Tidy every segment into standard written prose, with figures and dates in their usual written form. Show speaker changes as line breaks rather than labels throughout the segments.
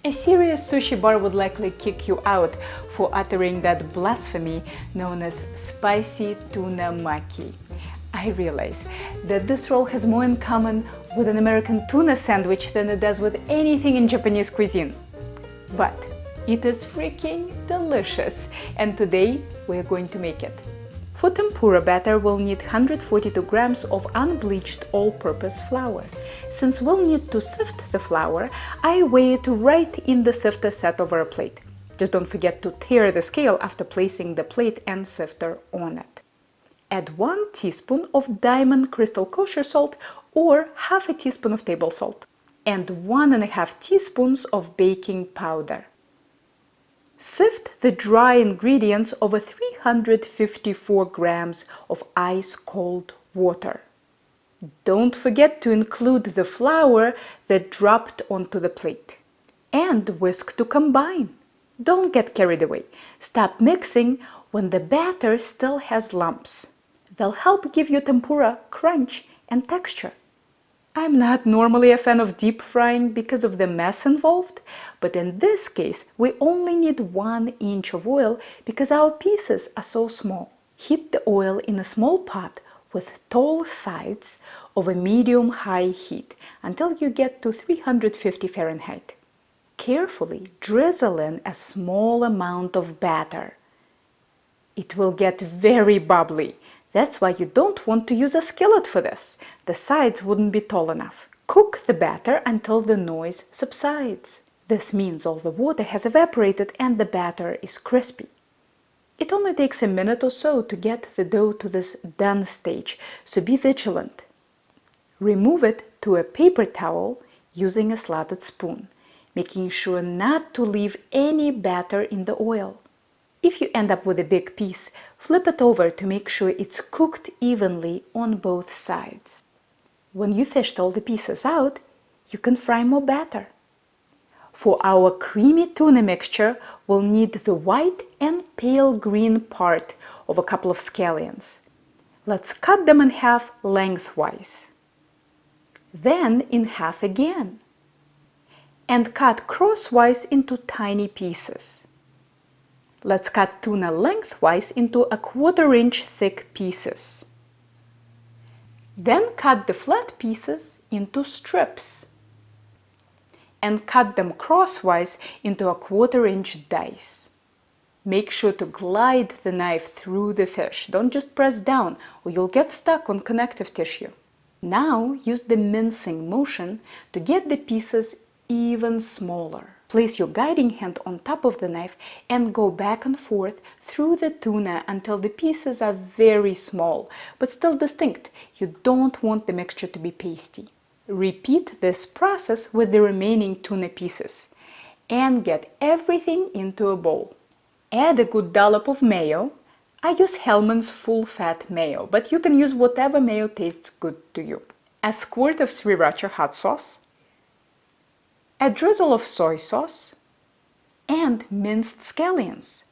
A serious sushi bar would likely kick you out for uttering that blasphemy known as spicy tuna maki. I realize that this roll has more in common with an American tuna sandwich than it does with anything in Japanese cuisine. But it is freaking delicious, and today we're going to make it. For tempura batter, we'll need 142 grams of unbleached all-purpose flour. Since we'll need to sift the flour, I weigh it right in the sifter set over a plate. Just don't forget to tare the scale after placing the plate and sifter on it. Add 1 teaspoon of Diamond Crystal Kosher salt or half a teaspoon of table salt and 1.5 teaspoons of baking powder. Sift the dry ingredients over 354 grams of ice-cold water. Don't forget to include the flour that dropped onto the plate. And whisk to combine. Don't get carried away. Stop mixing when the batter still has lumps. They'll help give your tempura crunch and texture. I'm not normally a fan of deep frying because of the mess involved, but in this case, we only need 1 inch of oil because our pieces are so small. Heat the oil in a small pot with tall sides over medium-high heat until you get to 350 Fahrenheit. Carefully drizzle in a small amount of batter. It will get very bubbly. That's why you don't want to use a skillet for this. The sides wouldn't be tall enough. Cook the batter until the noise subsides. This means all the water has evaporated and the batter is crispy. It only takes a minute or so to get the dough to this done stage, so be vigilant. Remove it to a paper towel using a slotted spoon, making sure not to leave any batter in the oil. If you end up with a big piece, flip it over to make sure it's cooked evenly on both sides. When you fished all the pieces out, you can fry more batter. For our creamy tuna mixture, we'll need the white and pale green part of a couple of scallions. Let's cut them in half lengthwise. Then in half again. And cut crosswise into tiny pieces. Let's cut tuna lengthwise into 1/4 inch thick pieces. Then cut the flat pieces into strips and cut them crosswise into 1/4 inch dice. Make sure to glide the knife through the fish. Don't just press down or you'll get stuck on connective tissue. Now use the mincing motion to get the pieces even smaller. Place your guiding hand on top of the knife and go back and forth through the tuna until the pieces are very small, but still distinct. You don't want the mixture to be pasty. Repeat this process with the remaining tuna pieces and get everything into a bowl. Add a good dollop of mayo. I use Hellmann's full-fat mayo, but you can use whatever mayo tastes good to you. A squirt of sriracha hot sauce, a drizzle of soy sauce, and minced scallions.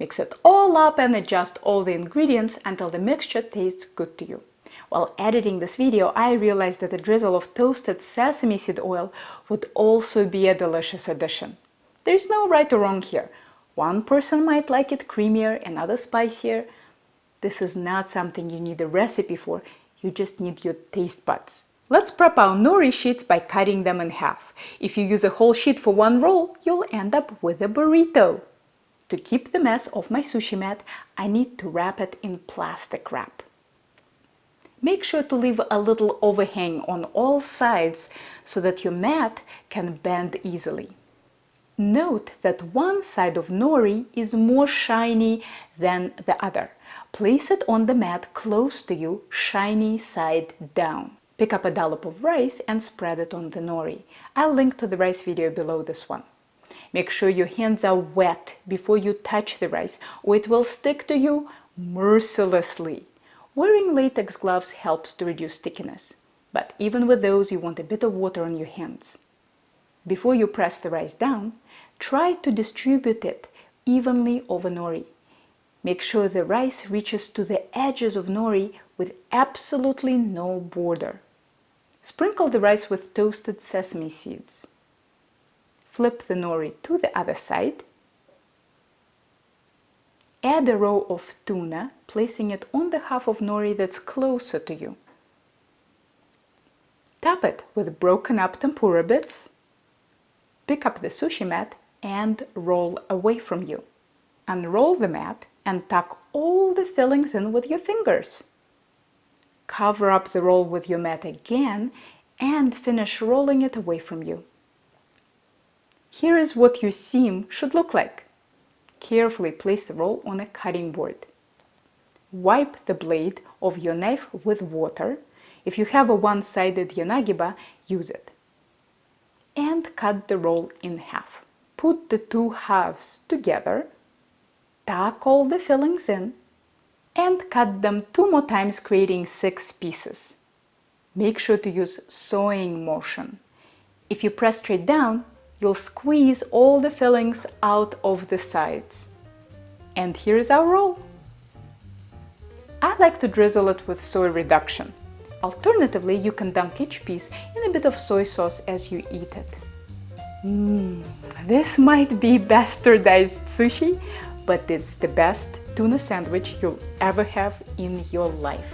Mix it all up and adjust all the ingredients until the mixture tastes good to you. While editing this video, I realized that a drizzle of toasted sesame seed oil would also be a delicious addition. There's no right or wrong here. One person might like it creamier, another spicier. This is not something you need a recipe for, you just need your taste buds. Let's prep our nori sheets by cutting them in half. If you use a whole sheet for one roll, you'll end up with a burrito. To keep the mess off my sushi mat, I need to wrap it in plastic wrap. Make sure to leave a little overhang on all sides so that your mat can bend easily. Note that one side of nori is more shiny than the other. Place it on the mat close to you, shiny side down. Pick up a dollop of rice and spread it on the nori. I'll link to the rice video below this one. Make sure your hands are wet before you touch the rice, or it will stick to you mercilessly. Wearing latex gloves helps to reduce stickiness, but even with those, you want a bit of water on your hands. Before you press the rice down, try to distribute it evenly over nori. Make sure the rice reaches to the edges of nori with absolutely no border. Sprinkle the rice with toasted sesame seeds. flip the nori to the other side. Add a row of tuna, placing it on the half of nori that's closer to you. Top it with broken up tempura bits. Pick up the sushi mat and roll away from you. Unroll the mat and tuck all the fillings in with your fingers. Cover up the roll with your mat again and finish rolling it away from you. Here is what your seam should look like. Carefully place the roll on a cutting board. Wipe the blade of your knife with water. If you have a one-sided yanagiba, use it. And cut the roll in half. Put the two halves together, tuck all the fillings in, and cut them 2 more times, creating 6 pieces. Make sure to use sewing motion. If you press straight down, you'll squeeze all the fillings out of the sides. And here is our roll. I like to drizzle it with soy reduction. Alternatively, you can dunk each piece in a bit of soy sauce as you eat it. This might be bastardized sushi, but it's the best tuna sandwich you'll ever have in your life.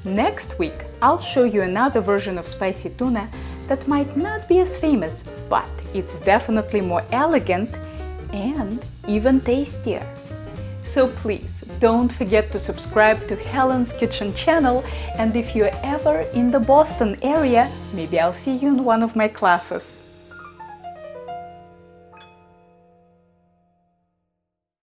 Next week, I'll show you another version of spicy tuna that might not be as famous, but it's definitely more elegant and even tastier. So please don't forget to subscribe to Helen's Kitchen channel, and if you're ever in the Boston area, maybe I'll see you in one of my classes.